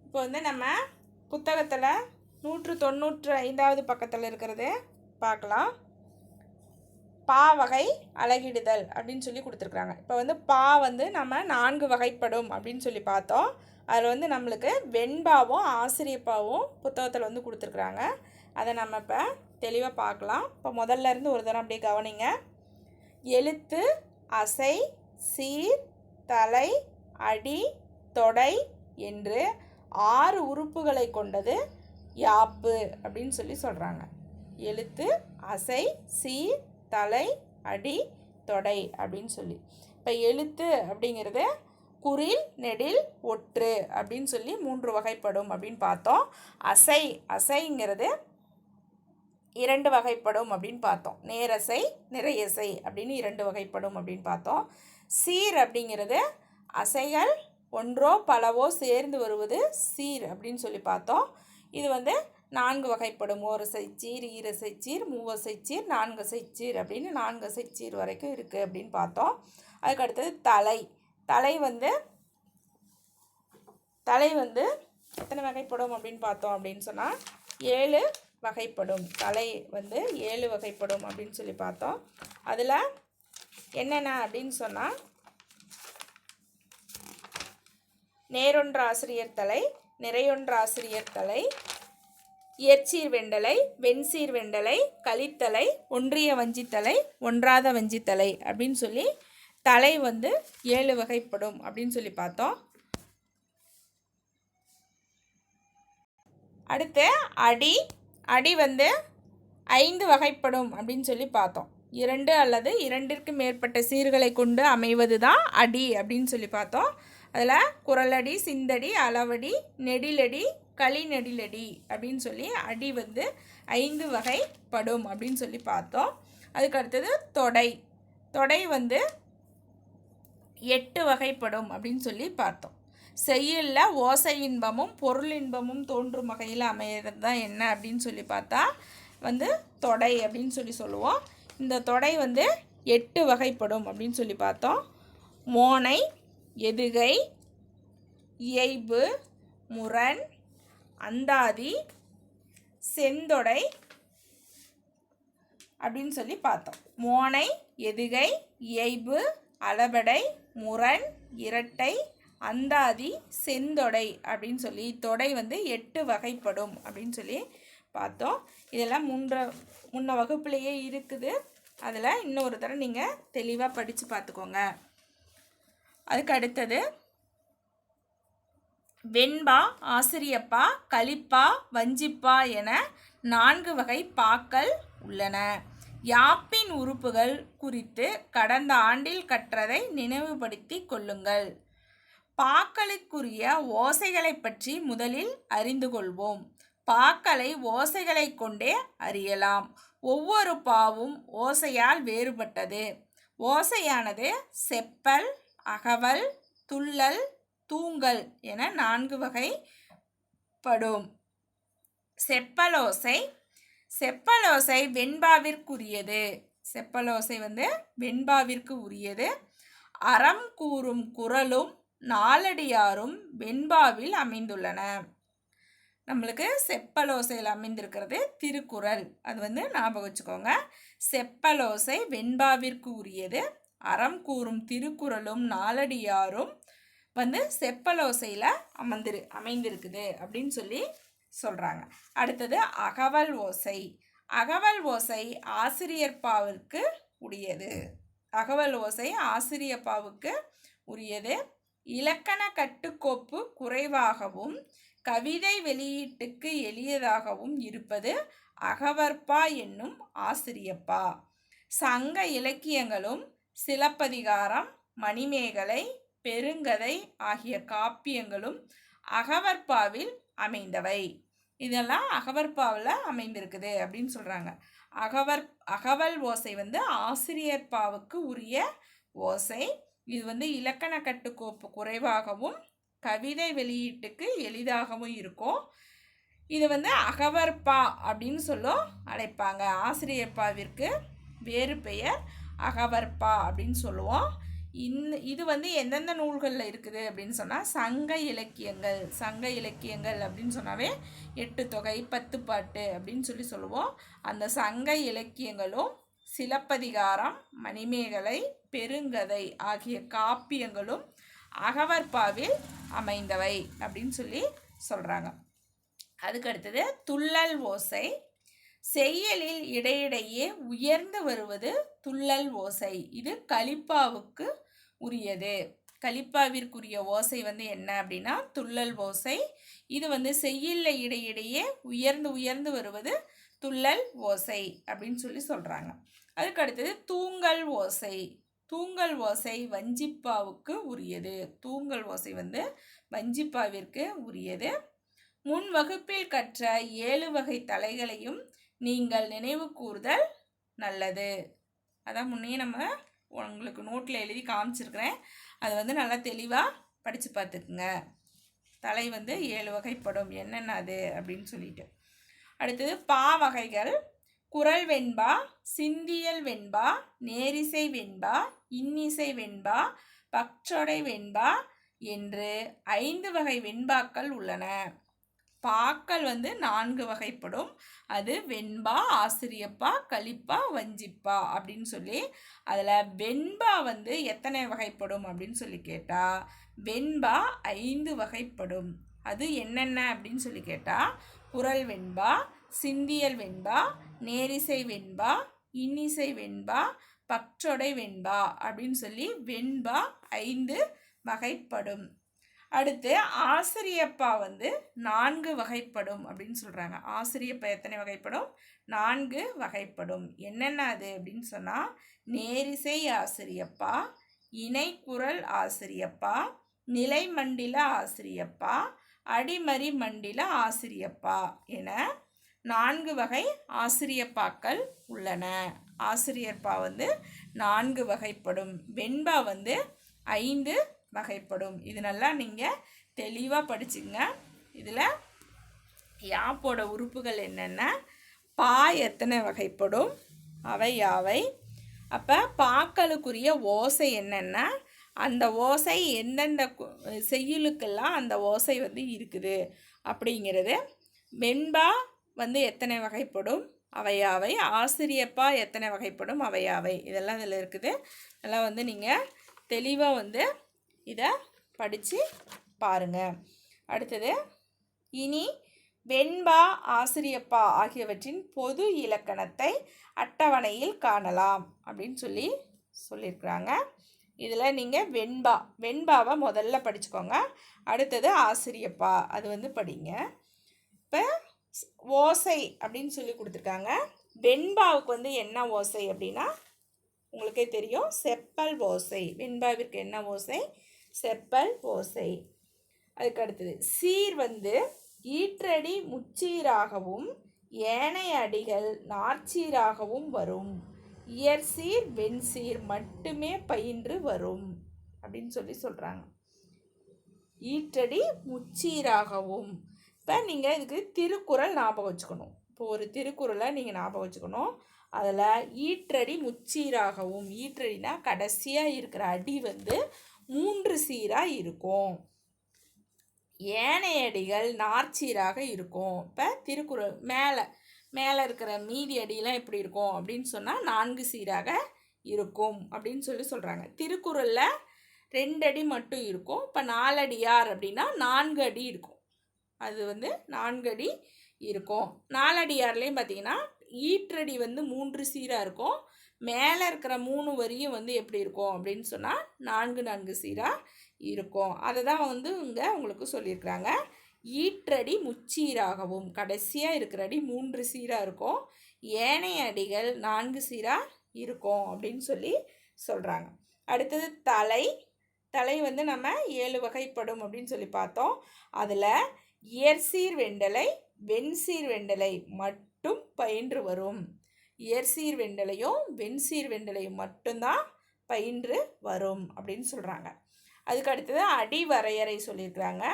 இப்போ நம்ம புத்தகத்தில் 195வது பக்கத்தில் இருக்கிறது பார்க்கலாம். பா வகை அலகிடுதல் அப்படின்னு சொல்லி கொடுத்துருக்குறாங்க. இப்போ பா நம்ம 4 வகைப்படும் அப்படின்னு சொல்லி பார்த்தோம். அதில் நம்மளுக்கு வெண்பாவும் ஆசிரியப்பாவும் புத்தகத்தில் கொடுத்துருக்குறாங்க. அதை நம்ம இப்போ தெளிவாக பார்க்கலாம். இப்போ முதல்ல இருந்து ஒரு தரம் அப்படியே கவனிங்க. எழுத்து, அசை, சீர், தலை, அடி, தொடை என்று 6 உறுப்புகளை கொண்டது யாப்பு அப்படின்னு சொல்கிறாங்க. எழுத்து, அசை, சீர், தலை, அடி, தொடை அப்படின்னு சொல்லி. இப்போ எழுத்து அப்படிங்கிறது குறில், நெடில், ஒற்று அப்படின்னு 3 வகைப்படும் அப்படின்னு பார்த்தோம். அசைங்கிறது 2 வகைப்படும் அப்படின்னு பார்த்தோம். நேரசை, நிறையசை அப்படின்னு 2 வகைப்படும் அப்படின்னு பார்த்தோம். சீர் அப்படிங்கிறது அசைகள் ஒன்றோ பலவோ சேர்ந்து வருவது சீர் அப்படின்னு பார்த்தோம். இது 4 வகைப்படும். ஓரசைச்சீர், ஈரசைச்சீர், மூவசைச்சீர், 4 அசைச்சீர் அப்படின்னு 4 அசைச்சீர் வரைக்கும் இருக்குது அப்படின்னு பார்த்தோம். அதுக்கு அடுத்தது தலை. தலை எத்தனை வகைப்படும் அப்படின்னு பார்த்தோம் அப்படின்னு சொன்னால் 7 வகைப்படும். தலை 7 வகைப்படும் அப்படின்னு பார்த்தோம். அதில் என்னென்ன அப்படின்னு சொன்னால் நேரொன்ற ஆசிரியர் தலை, நிறையொன்ற ஆசிரியர் தலை, இயற்சீர் வெண்டலை, வெண்சீர் வெண்டலை, கலித்தலை, ஒன்றிய வஞ்சித்தலை, ஒன்றாத வஞ்சித்தலை அப்படின்னு தலை 7 வகைப்படும் அப்படின்னு பார்த்தோம். அடுத்து அடி. அடி 5 வகைப்படும் அப்படின்னு பார்த்தோம். 2 அல்லது 2ற்கு மேற்பட்ட சீர்களை கொண்டு அமைவது தான் அடி அப்படின்னு பார்த்தோம். அதில் குரலடி, சிந்தடி, அளவடி, நெடிலடி, களி நெடிலடி அப்படின்னு அடி 5 வகைப்படும் அப்படின்னு பார்த்தோம். அதுக்கு அடுத்தது தொடை. தொடை 8 வகைப்படும் அப்படின்னு பார்த்தோம். செய்யுளில் ஓசை இன்பமும் பொருள் இன்பமும் தோன்றும் வகையில் அமையிறது தான் என்ன அப்படின்னு பார்த்தா தொடை அப்படின்னு சொல்லுவோம். இந்த தொடை 8 வகைப்படும் அப்படின்னு பார்த்தோம். மோனை, எதுகை, இயைபு, முரண், அந்தாதி, செந்தொடை அப்படின்னு பார்த்தோம். மோனை, எதுகை, இயைபு, அளபடை, முரண், இரட்டை, அந்தாதி, செந்தொடை அப்படின்னு தொடை 8 வகைப்படும் அப்படின்னு பார்த்தோம். இதெல்லாம் முன்ன வகுப்புலேயே இருக்குது. அதில் இன்னொரு தடவை நீங்கள் தெளிவாக படித்து பார்த்துக்கோங்க. அதுக்கு அடுத்தது வெண்பா, ஆசிரியப்பா, கலிப்பா, வஞ்சிப்பா என 4 வகை பாக்கள் உள்ளன. யாப்பின் உறுப்புகள் குறித்து கடந்த ஆண்டில் கற்றதை நினைவுபடுத்தி கொள்ளுங்கள். பாக்களுக்குரிய ஓசைகளை பற்றி முதலில் அறிந்து கொள்வோம். பாக்களை ஓசைகளை கொண்டே அறியலாம். ஒவ்வொரு பாவும் ஓசையால் வேறுபட்டது. ஓசையானது செப்பல், அகவல், துள்ளல், தூங்கல் என 4 வகைப்படும். செப்பலோசை. செப்பலோசை வெண்பாவிற்குரியது. செப்பலோசை வந்து வெண்பாவிற்கு உரியது. அறம் கூறும் குறளும் நாலடியாரும் வெண்பாவில் அமைந்துள்ளன. நம்மளுக்கு செப்பலோசையில் அமைந்திருக்கிறது திருக்குறள். அது வந்து ஞாபகம் வச்சுக்கோங்க. செப்பலோசை வெண்பாவிற்கு உரியது. அறம் கூறும் திருக்குறளும் நாலடியாரும் வந்து செப்பலோசையில் அமைந்திருக்குது அப்படின்னு சொல்லி சொல்கிறாங்க. அடுத்தது அகவல் ஓசை. அகவல் ஓசை ஆசிரியப்பாவிற்கு உரியது. அகவல் ஓசை ஆசிரியப்பாவுக்கு உரியது. இலக்கண கட்டுக்கோப்பு குறைவாகவும் கவிதை வெளியீட்டுக்கு எளியதாகவும் இருப்பது அகவற்பா என்னும் ஆசிரியப்பா. சங்க இலக்கியங்களும் சிலப்பதிகாரம், மணிமேகலை, பெருங்கதை ஆகிய காப்பியங்களும் அகவற்பாவில் அமைந்தவை. இதெல்லாம் அகவற்பாவில் அமைந்திருக்குது அப்படின்னு சொல்கிறாங்க. அகவல் ஓசை வந்து ஆசிரியர்பாவுக்கு உரிய ஓசை. இது வந்து இலக்கண கட்டுக்கோப்பு குறைவாகவும் கவிதை வெளியீட்டுக்கு எளிதாகவும் இருக்கும். இது வந்து அகவற்பா அப்படின்னு அழைப்பாங்க. ஆசிரியர்பாவிற்கு வேறு பெயர் அகவற்பா அப்படின்னு சொல்லுவோம். இது வந்து எந்தெந்த நூல்களில் இருக்குது அப்படின்னு சொன்னால் சங்க இலக்கியங்கள். சங்க இலக்கியங்கள் அப்படின்னு சொன்னாவே 8 தொகை 10 பாட்டு அப்படின்னு சொல்லுவோம். அந்த சங்க இலக்கியங்களும் சிலப்பதிகாரம், மணிமேகலை, பெருங்கதை ஆகிய காப்பியங்களும் அகவற்பாவில் அமைந்தவை அப்படின்னு சொல்கிறாங்க. அதுக்கடுத்தது துள்ளல் ஓசை. செய்யலில் இடையிடையே உயர்ந்து வருவது துள்ளல் ஓசை. இது கலிப்பாவுக்கு உரியது. கலிப்பாவிற்குரிய ஓசை வந்து என்ன அப்படின்னா துள்ளல் ஓசை. இது வந்து செய்யலில் இடையிடையே உயர்ந்து வருவது துள்ளல் ஓசை அப்படின்னு சொல்கிறாங்க. அதுக்கடுத்தது தூங்கல் ஓசை. தூங்கல் ஓசை வஞ்சிப்பாவுக்கு உரியது. தூங்கல் ஓசை வந்து வஞ்சிப்பாவிற்கு உரியது. முன் வகுப்பில் கற்ற 7 வகை தலைகளையும் நீங்கள் நினைவு கூறுதல் நல்லது. அதான் முன்னே நம்ம உங்களுக்கு நோட்டில் எழுதி காமிச்சிருக்கிறேன். அதை வந்து நல்லா தெளிவாக படித்து பார்த்துக்குங்க. தலை வந்து 7 வகைப்படும். என்னென்ன அது அப்படின்னு சொல்லிட்டு. அடுத்தது பா வகைகள். குறள் வெண்பா, சிந்தியல் வெண்பா, நேரிசை வெண்பா, இன்னிசை வெண்பா, பற்றொடை வெண்பா என்று 5 வகை வெண்பாக்கள் உள்ளன. பாக்கள் வந்து 4 வகைப்படும். அது வெண்பா, ஆசிரியப்பா, கலிப்பா, வஞ்சிப்பா அப்படின்னு அதில் வெண்பா வந்து எத்தனை வகைப்படும் அப்படின்னு கேட்டால் வெண்பா 5 வகைப்படும். அது என்னென்ன அப்படின்னு கேட்டால் குறள் வெண்பா, சிந்தியல் வெண்பா, நேரிசை வெண்பா, இன்னிசை வெண்பா, பற்றொடை வெண்பா அப்படின்னு வெண்பா 5 வகைப்படும். அடுத்து ஆசிரியப்பா வந்து 4 வகைப்படும் அப்படின்னு சொல்கிறாங்க. ஆசிரியப்பா எத்தனை வகைப்படும்? 4 வகைப்படும். என்னென்ன அது அப்படின்னு சொன்னால் நேரிசை ஆசிரியப்பா, இணைக்குறள் ஆசிரியப்பா, நிலைமண்டில ஆசிரியப்பா, அடிமறி மண்டில ஆசிரியப்பா என 4 வகை ஆசிரியப்பாக்கள் உள்ளன. ஆசிரியப்பா வந்து 4 வகைப்படும். வெண்பா வந்து 5 வகைப்படும். இது நல்லா நீங்கள் தெளிவாக படிச்சுங்க. இதில் யாப்போட உறுப்புகள் என்னென்ன, பா எத்தனை வகைப்படும், அவை யாவை, அப்போ பாக்களுக்குரிய ஓசை என்னென்ன, அந்த ஓசை எந்தெந்த செய்யுளுக்கெல்லாம் அந்த ஓசை வந்து இருக்குது அப்படிங்கிறது, வெண்பா வந்து எத்தனை வகைப்படும் அவையாவை, ஆசிரியப்பா எத்தனை வகைப்படும் அவையாவை, இதெல்லாம் இதில் இருக்குது. அதெல்லாம் வந்து நீங்கள் தெளிவாக வந்து இதை படித்து பாருங்கள். அடுத்தது இனி வெண்பா, ஆசிரியப்பா ஆகியவற்றின் பொது இலக்கணத்தை அட்டவணையில் காணலாம் அப்படின்னு சொல்லியிருக்கிறாங்க. இதில் நீங்கள் வெண்பாவை முதல்ல படிச்சுக்கோங்க. அடுத்தது ஆசிரியப்பா அது வந்து படிங்க. இப்போ ஓசை அப்படின்னு கொடுத்துருக்காங்க. வெண்பாவுக்கு வந்து என்ன ஓசை அப்படின்னா உங்களுக்கே தெரியும், செப்பல் ஓசை. வெண்பாவிற்கு என்ன ஓசை? செப்பல் ஓசை. அதுக்கு அடுத்தது சீர் வந்து ஈற்றடி முச்சீராகவும் ஏனைய அடிகள் நாற்சீராகவும் வரும். இயற்சீர் வெண்சீர் மட்டுமே பயின்று வரும் அப்படின்னு சொல்கிறாங்க. ஈற்றடி முச்சீராகவும். இப்போ நீங்கள் இதுக்கு திருக்குறள் ஞாபகம் வச்சுக்கணும். இப்போ ஒரு திருக்குறளை நீங்கள் ஞாபகம் வச்சுக்கணும். அதில் ஈற்றடி முச்சீராகவும், ஈற்றடினா கடைசியாக இருக்கிற அடி வந்து 3 சீராக இருக்கும், ஏனைய அடிகள் நாற்சீராக இருக்கும். இப்போ திருக்குறள் மேலே இருக்கிற மீதி அடியெல்லாம் எப்படி இருக்கும் அப்படின்னு சொன்னால் 4 சீராக இருக்கும் அப்படின்னு சொல்கிறாங்க. திருக்குறளில் 2 அடி மட்டும் இருக்கும். இப்போ 4 அடியார் அப்படின்னா 4 அடி இருக்கும். அது வந்து 4 அடி இருக்கும். 4 அடியார்லேயும் பார்த்தீங்கன்னா ஈற்றடி வந்து 3 சீராக இருக்கும். மேலே இருக்கிற 3 வரியும் வந்து எப்படி இருக்கும் அப்படின்னு சொன்னால் 4 சீராக இருக்கும். அதை தான் வந்து இங்கே உங்களுக்கு சொல்லியிருக்கிறாங்க. ஈற்றடி முச்சீராகவும், கடைசியாக இருக்கிற அடி 3 சீராக இருக்கும், ஏனைய அடிகள் 4 சீராக இருக்கும் அப்படின்னு சொல்கிறாங்க. அடுத்தது தலை வந்து நம்ம 7 வகைப்படும் அப்படின்னு சொல்லி பார்த்தோம். அதில் இயற்சீர் வெண்டலை, வெண்சீர் வெண்டலை மட்டும் பயின்று வரும். இயற்சீர் வெண்டலையும் வெண்சீர் வெண்டலையும் மட்டும்தான் பயின்று வரும் அப்படின்னு சொல்கிறாங்க. அதுக்கு அடுத்தது அடி வரையறை சொல்லியிருக்கிறாங்க.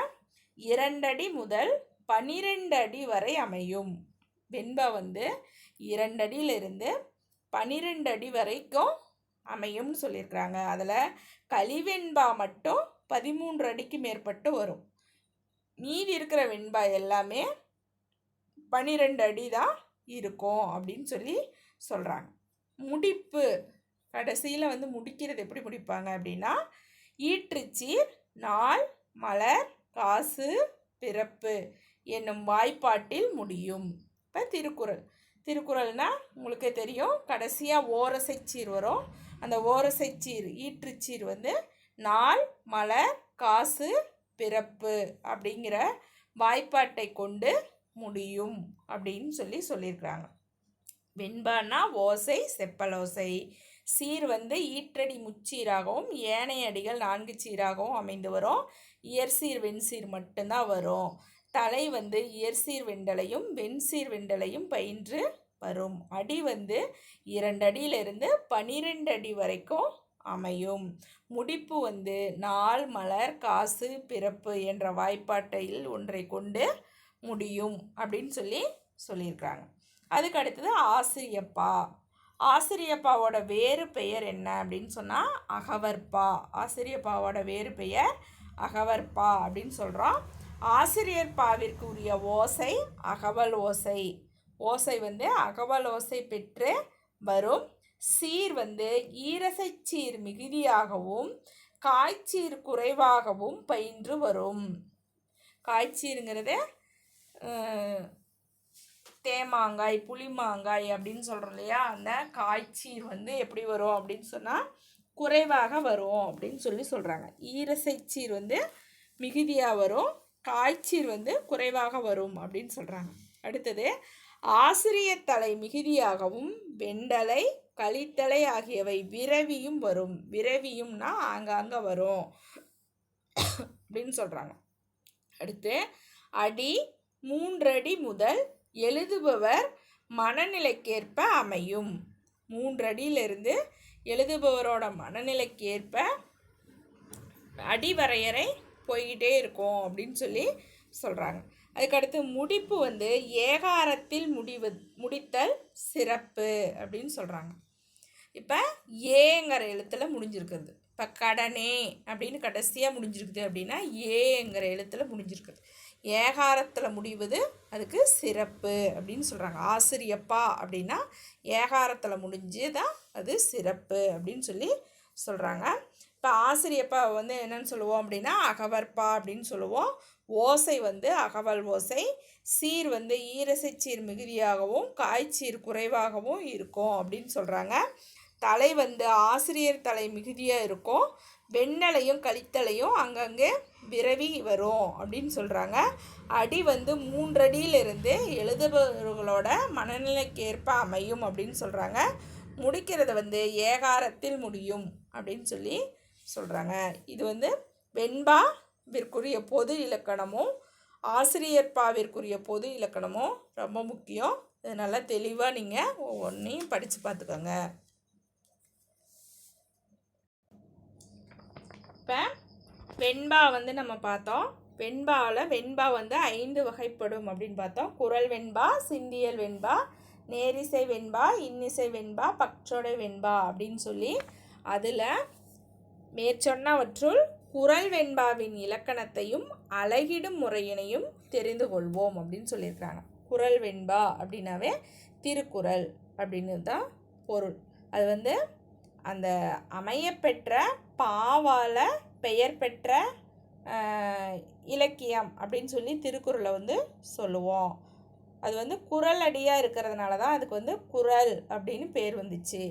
2 அடி முதல் 12 அடி வரை அமையும். வெண்பா வந்து 2 அடியிலிருந்து 12 அடி வரைக்கும் அமையும்னு சொல்லியிருக்கிறாங்க. அதில் கலிவெண்பா மட்டும் 13 அடிக்கு மேற்பட்டு வரும். மீதி இருக்கிற வெண்பா எல்லாமே 12 அடி தான் இருக்கும் அப்படின்னு சொல்கிறாங்க. முடிப்பு கடைசியில் வந்து முடிக்கிறது எப்படி முடிப்பாங்க அப்படின்னா, ஈற்றுச்சீர் நாள் மலர் காசு பிறப்பு என்னும் வாய்ப்பாட்டில் முடியும். இப்போ திருக்குறள்னால் உங்களுக்கே தெரியும், கடைசியாக ஓரசைச்சீர் வரும். அந்த ஓரசைச்சீர் ஈற்றுச்சீர் வந்து நாள் மலர் காசு பிறப்பு அப்படிங்கிற வாய்ப்பாட்டை கொண்டு முடியும் அப்படின்னு சொல்லியிருக்கிறாங்க. வெண்பான்னா ஓசை செப்பலோசை, சீர் வந்து ஈற்றடி முச்சீராகவும் ஏனைய அடிகள் 4 சீராகவும் அமைந்து வரும். இயற்சீர் வெண்சீர் மட்டும்தான் வரும். தலை வந்து இயற்சீர் வெண்டலையும் வெண்சீர் வெண்டலையும் பயின்று வரும். அடி வந்து 2 அடியிலிருந்து 12 அடி வரைக்கும் அமையும். முடிப்பு வந்து நாள் மலர் காசு பிறப்பு என்ற வாய்ப்பாட்டில் ஒன்றை கொண்டு முடியும் அப்படின்னு சொல்லியிருக்கிறாங்க. அதுக்கு அடுத்தது ஆசிரியப்பா. ஆசிரியப்பாவோட வேறு பெயர் என்ன அப்படின்னு சொன்னால் அகவற்பா. ஆசிரியப்பாவோட வேறு பெயர் அகவற்பா அப்படின்னு சொல்கிறோம். ஆசிரியர்பாவிற்கு உரிய ஓசை அகவல் ஓசை. ஓசை வந்து அகவல் ஓசை பெற்று வரும். சீர் வந்து ஈரசைச்சீர் மிகுதியாகவும் காய்ச்சீர் குறைவாகவும் பயின்று வரும். காய்ச்சீருங்கிறது தேமாங்காய் புளிமாங்காய் அப்படின்னு சொல்கிறோம் இல்லையா, அந்த காய்ச்சீர் வந்து எப்படி வரும் அப்படின்னு சொன்னால் குறைவாக வரும் அப்படின்னு சொல்கிறாங்க. ஈரசைச்சீர் வந்து மிகுதியாக வரும், காய்ச்சீர் வந்து குறைவாக வரும் அப்படின்னு சொல்கிறாங்க. அடுத்தது ஆசிரியர் தலை மிகுதியாகவும் வெண்டலை கலித்தலை ஆகியவை விரவியும் வரும். விரவியும்னா ஆங்காங்க வரும் அப்படின்னு சொல்கிறாங்க. அடுத்து அடி 3 அடி முதல் எழுதுபவர் மனநிலைக்கேற்ப அமையும். 3 அடியிலிருந்து எழுதுபவரோட மனநிலைக்கேற்ப அடிவரையறை போய்கிட்டே இருக்கும் அப்படின்னு சொல்கிறாங்க. அதுக்கடுத்து முடிப்பு வந்து ஏகாரத்தில் முடித்தல் சிறப்பு அப்படின்னு சொல்கிறாங்க. இப்போ ஏங்கிற எழுத்தில் முடிஞ்சிருக்குது. இப்போ கடனே அப்படின்னு கடைசியாக முடிஞ்சிருக்குது அப்படின்னா ஏங்கிற எழுத்தில் முடிஞ்சிருக்குது. ஏகாரத்தில் முடிவது அதுக்கு சிறப்பு அப்படின்னு சொல்கிறாங்க. ஆசிரியப்பா அப்படின்னா ஏகாரத்தில் முடிஞ்சு தான் அது சிறப்பு அப்படின்னு சொல்கிறாங்க. இப்போ ஆசிரியப்பா வந்து என்னன்னு சொல்லுவோம் அப்படின்னா அகவற்பா அப்படின்னு சொல்லுவோம். ஓசை வந்து அகவல் ஓசை. சீர் வந்து ஈரசைச்சீர் மிகுதியாகவும் காய்ச்சீர் குறைவாகவும் இருக்கும் அப்படின்னு சொல்கிறாங்க. தலை வந்து ஆசிரியர் தலை மிகுதியாக இருக்கும். வெண்ணலையும் கலித்தலையும் அங்கங்கே விரவி வரும் அப்படின்னு சொல்கிறாங்க. அடி வந்து 3 அடியிலிருந்து எழுதுபவர்களோட மனநிலைக்கேற்ப அமையும் அப்படின்னு சொல்கிறாங்க. முடிக்கிறது வந்து ஏகாரத்தில் முடியும் அப்படின்னு சொல்கிறாங்க. இது வந்து வெண்பாவிற்குரிய பொது இலக்கணமும் ஆசிரியர்பாவிற்குரிய பொது இலக்கணமும் ரொம்ப முக்கியம். இது நல்லா தெளிவாக நீங்கள் ஒவ்வொன்றையும் படித்து பார்த்துக்கோங்க. இப்போ வெண்பா வந்து நம்ம பார்த்தோம். வெண்பா வந்து 5 வகைப்படும் அப்படின்னு பார்த்தோம். குறள் வெண்பா, சிந்தியல் வெண்பா, நேரிசை வெண்பா, இன்னிசை வெண்பா, பற்றொடை வெண்பா அப்படின்னு சொல்லி அதில் மேற்சொன்னவற்றுள் குறள் வெண்பாவின் இலக்கணத்தையும் அழகிடும் முறையினையும் தெரிந்து கொள்வோம் அப்படின்னு சொல்லியிருக்கிறாங்க. குறள் வெண்பா அப்படின்னாவே திருக்குறள் அப்படின்னு தான் பொருள். அது வந்து அந்த அமையப்பெற்ற பாவால பெயர் பெற்ற இலக்கியம் அப்படின்னு சொல்லி திருக்குறளை வந்து சொல்லுவோம். அது வந்து குறள் அடியாக இருக்கிறதுனால தான் அதுக்கு வந்து குறள் அப்படின்னு பேர் வந்துச்சு.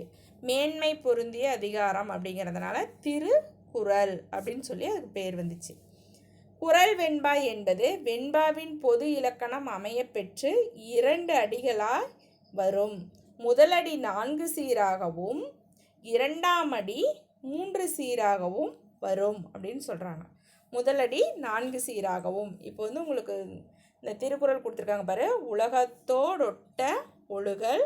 மேன்மை பொருந்திய அதிகாரம் அப்படிங்கிறதுனால திருக்குறள் அப்படின்னு சொல்லி அதுக்கு பேர் வந்துச்சு. குறள் வெண்பா என்பது வெண்பாவின் பொது இலக்கணம் அமையப்பெற்று 2 அடிகளாய் வரும். முதலடி 4 சீராகவும் 2ஆம் அடி 3 சீராகவும் வரும் அப்படின்னு சொல்கிறாங்க. முதலடி 4 சீராகவும். இப்போ வந்து உங்களுக்கு இந்த திருக்குறள் கொடுத்துருக்காங்க பாரு. உலகத்தோடொட்ட ஒழுகல்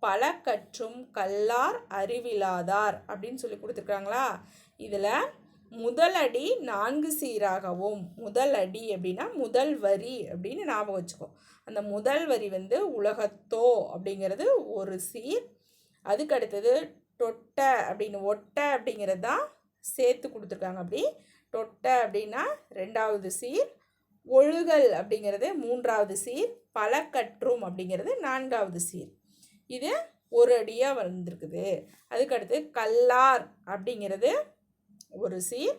பல கற்றும் கல்லார் அறிவிலாதார் அப்படின்னு சொல்லி கொடுத்துருக்காங்களா. இதில் முதலடி 4 சீராகவும், முதல் அடி அப்படின்னா முதல் வரி அப்படின்னு ஞாபகம் வச்சுக்கோ. அந்த முதல் வரி வந்து உலகத்தோ அப்படிங்கிறது ஒரு சீர். அதுக்கு அடுத்தது தொட்ட அப்படின்னு ஒட்ட அப்படிங்கிறது தான் சேர்த்து கொடுத்துருக்காங்க. அப்படி தொட்ட அப்படின்னா 2வது சீர், ஒழுகல் அப்படிங்கிறது 3வது சீர், பலக்கற்றும் அப்படிங்கிறது 4வது சீர். இது ஒரு அடியாக வந்திருக்குது. அதுக்கடுத்து கல்லார் அப்படிங்கிறது ஒரு சீர்,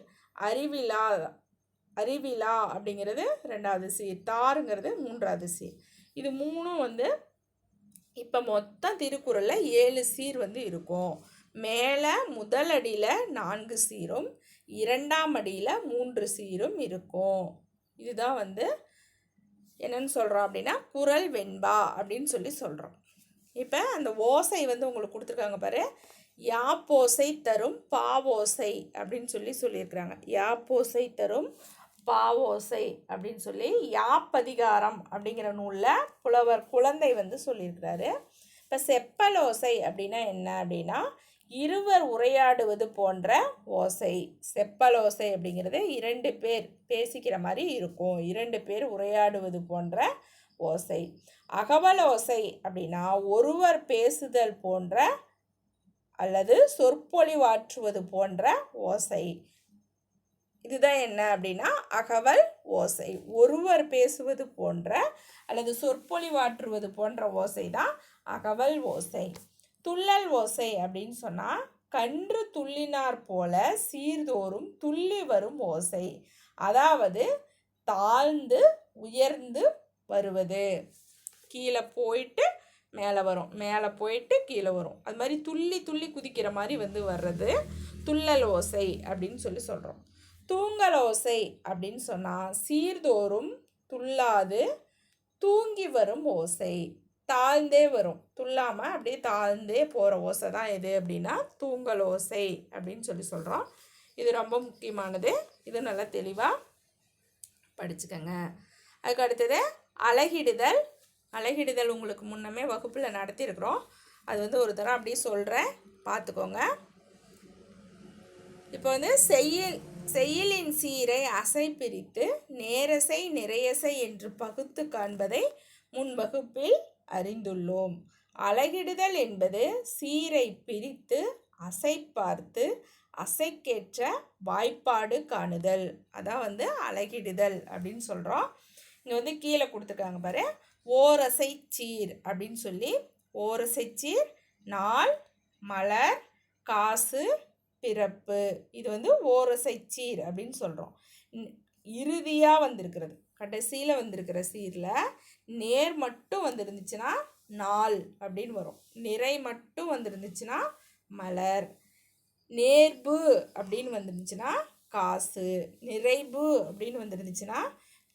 அறிவிலா அப்படிங்கிறது 2வது சீர், தாருங்கிறது 3வது சீர். இது 3ம் வந்து இப்போ மொத்தம் திருக்குறளில் 7 சீர் வந்து இருக்கும். மேலே முதல் அடியில் 4 சீரும் 2ஆம் அடியில் 3 சீரும் இருக்கும். இதுதான் வந்து என்னன்னு சொல்கிறோம் அப்படின்னா குறள் வெண்பா அப்படின்னு சொல்லி சொல்கிறோம். இப்போ அந்த ஓசை வந்து உங்களுக்கு கொடுத்துருக்காங்க பாரு. யாப்போசை தரும் பாவோசை அப்படின்னு சொல்லியிருக்கிறாங்க. யாப்போசை தரும் பாவோசை அப்படின்னு சொல்லி யாப்பதிகாரம் அப்படிங்கிற நூலில் புலவர் குழந்தை வந்து சொல்லியிருக்கிறாரு. இப்போ செப்பலோசை அப்படின்னா என்ன அப்படின்னா இருவர் உரையாடுவது போன்ற ஓசை. செப்பலோசை அப்படிங்கிறது 2 பேர் பேசிக்கிற மாதிரி இருக்கும். 2 பேர் உரையாடுவது போன்ற ஓசை. அகவலோசை அப்படின்னா ஒருவர் பேசுதல் போன்ற அல்லது சொற்பொழிவாற்றுவது போன்ற ஓசை. இதுதான் என்ன அப்படின்னா அகவல் ஓசை. ஒருவர் பேசுவது போன்ற அல்லது சொற்பொழிவாற்றுவது போன்ற ஓசை தான் அகவல் ஓசை. துள்ளல் ஓசை அப்படின்னு சொன்னால் கன்று துள்ளினார் போல சீர்தோறும் துள்ளி வரும் ஓசை. அதாவது தாழ்ந்து உயர்ந்து வருவது. கீழே போயிட்டு மேலே வரும், மேலே போயிட்டு கீழே வரும். அது மாதிரி துள்ளி துள்ளி குதிக்கிற மாதிரி வந்து வர்றது துள்ளல் ஓசை அப்படின்னு சொல்கிறோம். தூங்கல் ஓசை அப்படின்னு சொன்னால் சீர்தோறும் துள்ளாது தூங்கி வரும் ஓசை. தாழ்ந்தே வரும், துள்ளாமல் அப்படியே தாழ்ந்தே போகிற ஓசை தான் எது அப்படின்னா தூங்கல் ஓசை அப்படின்னு சொல்கிறோம். இது ரொம்ப முக்கியமானது. இது நல்லா தெளிவாக படிச்சுக்கோங்க. அதுக்கு அடுத்தது அழகிடுதல். அழகிடுதல் உங்களுக்கு முன்னமே வகுப்பில் நடத்தியிருக்கிறோம். அது வந்து ஒரு தரம் அப்படியே சொல்கிறேன், பார்த்துக்கோங்க. இப்போ வந்து செய்யுளின் சீரை அசை பிரித்து நேரசை நிறையசை என்று பகுத்து காண்பதை முன் வகுப்பில் அறிந்துள்ளோம். அழகிடுதல் என்பது சீரை பிரித்து அசை பார்த்து அசைக்கேற்ற வாய்ப்பாடு காணுதல். அதான் வந்து அழகிடுதல் அப்படின்னு சொல்கிறோம். இங்கே வந்து கீழே கொடுத்துருக்காங்க பாரு. ஓரசை சீர் அப்படின்னு சொல்லி ஓரசை சீர் நாள் மலர் காசு பிறப்பு. இது வந்து ஓரசை சீர் அப்படின்னு சொல்கிறோம். இறுதியாக வந்திருக்கிறது, கடைசியில் வந்திருக்கிற சீரில் நேர் மட்டும் வந்துருந்துச்சுன்னா நாள் அப்படின்னு வரும். நிறை மட்டும் வந்துருந்துச்சுன்னா மலர். நேர்பு அப்படின்னு வந்துருந்துச்சுன்னா காசு. நிறைவு அப்படின்னு வந்துருந்துச்சுன்னா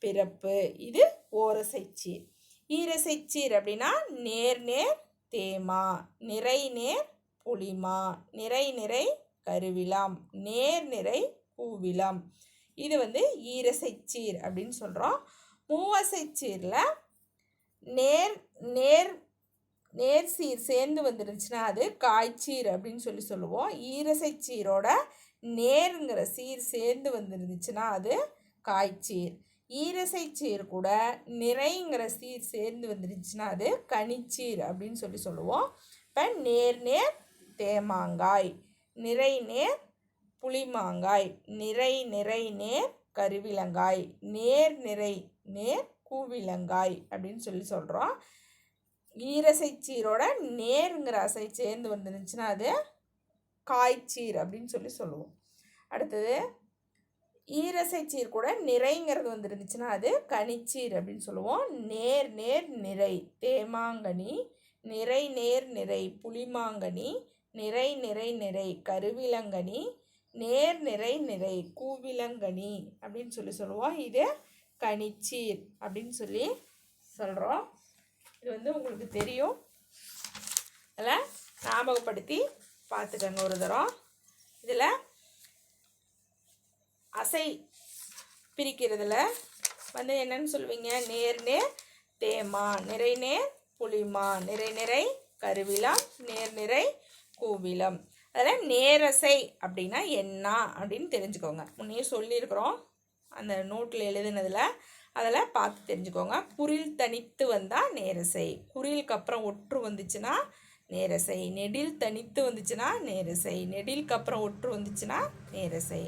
பிறப்பு. இது ஓரசைச்சீர். ஈரசைச்சீர் அப்படின்னா நேர் நேர் தேமா, நிறை நேர் புளிமா, நிறை நிறை கருவிலாம், நேர் நிறை பூவிலாம். இது வந்து ஈரசைச்சீர் அப்படின்னு சொல்கிறோம். மூவசைச்சீரில் நேர் நேர் நேர் சீர் சேர்ந்து வந்துருந்துச்சுன்னா அது காய்ச்சீர் அப்படின்னு சொல்லுவோம். ஈரசைச்சீரோட நேருங்கிற சீர் சேர்ந்து வந்துருந்துச்சுன்னா அது காய்ச்சீர். ஈரசை சீர் கூட நிறைங்கிற சீர் சேர்ந்து வந்துருந்துச்சுன்னா அது கனிச்சீர் அப்படின்னு சொல்லுவோம். இப்போ நேர் நேர் தேமாங்காய், நிறை நேர் புளிமாங்காய், நிறை நிறை நேர் கருவிலங்காய், நேர் நிறை நேர் கூவிலங்காய் அப்படின்னு சொல்கிறோம். ஈரசைச்சீரோட நேருங்கிற அசை சேர்ந்து வந்துருந்துச்சுன்னா அது காய்ச்சீர் அப்படின்னு சொல்லுவோம். அடுத்தது ஈரசைச்சீர் கூட நிறைங்கிறது வந்துருந்துச்சுன்னா அது கனிச்சீர் அப்படின்னு சொல்லுவோம். நேர் நேர் நிறை தேமாங்கனி, நிறை நேர் நிறை புளிமாங்கனி, நிறை நிறை நிறை கருவிலங்கனி, நேர் நிறை நிறை கூவிலங்கனி அப்படின்னு சொல்லுவோம். இது கனிச்சீர் அப்படின்னு சொல்கிறோம். இது உங்களுக்கு தெரியும். அதில் ஞாபகப்படுத்தி பார்த்துக்கங்க ஒரு தரம். இதில் அசை பிரிக்கிறதுல என்னன்னு சொல்லுவீங்க? நேர் நேர் தேமா, நிறை நேர் புளிமா, நிறை நிறை கருவிலம், நேர் நிறை கூவிலம். அதில் நேரசை அப்படின்னா என்ன அப்படின்னு தெரிஞ்சுக்கோங்க. முன்னையே சொல்லியிருக்கிறோம் அந்த நோட்டில் எழுதுனதில், அதில் பார்த்து தெரிஞ்சுக்கோங்க. குறில் தனித்து வந்தால் நேரசை, குறிலுக்கு அப்புறம் ஒற்று வந்துச்சுன்னா நேரசை, நெடில் தனித்து வந்துச்சுன்னா நேரசை, நெடிலுக்கு அப்புறம் ஒற்று வந்துச்சுன்னா நேரசை.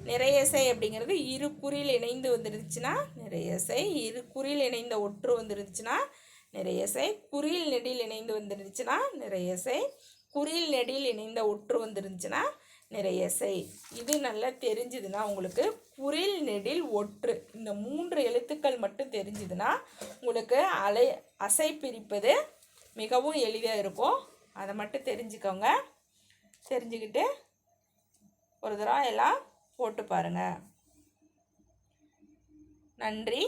நிறையசை அப்படிங்கிறது இரு குறில் இணைந்து வந்துருந்துச்சுன்னா நிறையசை, இரு குறில் இணைந்த ஒற்று வந்துருந்துச்சுன்னா நிறையசை, குறில் நெடில் இணைந்து வந்துருந்துச்சுன்னா நிறையசை, குறில் நெடில் இணைந்த ஒற்று வந்துருந்துச்சுன்னா நிறையசை. இது நல்லா தெரிஞ்சுதுன்னா உங்களுக்கு குறில் நெடில் ஒற்று இந்த 3 எழுத்துக்கள் மட்டும் தெரிஞ்சுதுன்னா உங்களுக்கு அசை பிரிப்பது மிகவும் எளிதாக இருக்கும். அதை மட்டும் தெரிஞ்சுக்கோங்க. தெரிஞ்சுக்கிட்டு ஒரு தடவை எல்லாம் போட்டு பாருங்கள். நன்றி.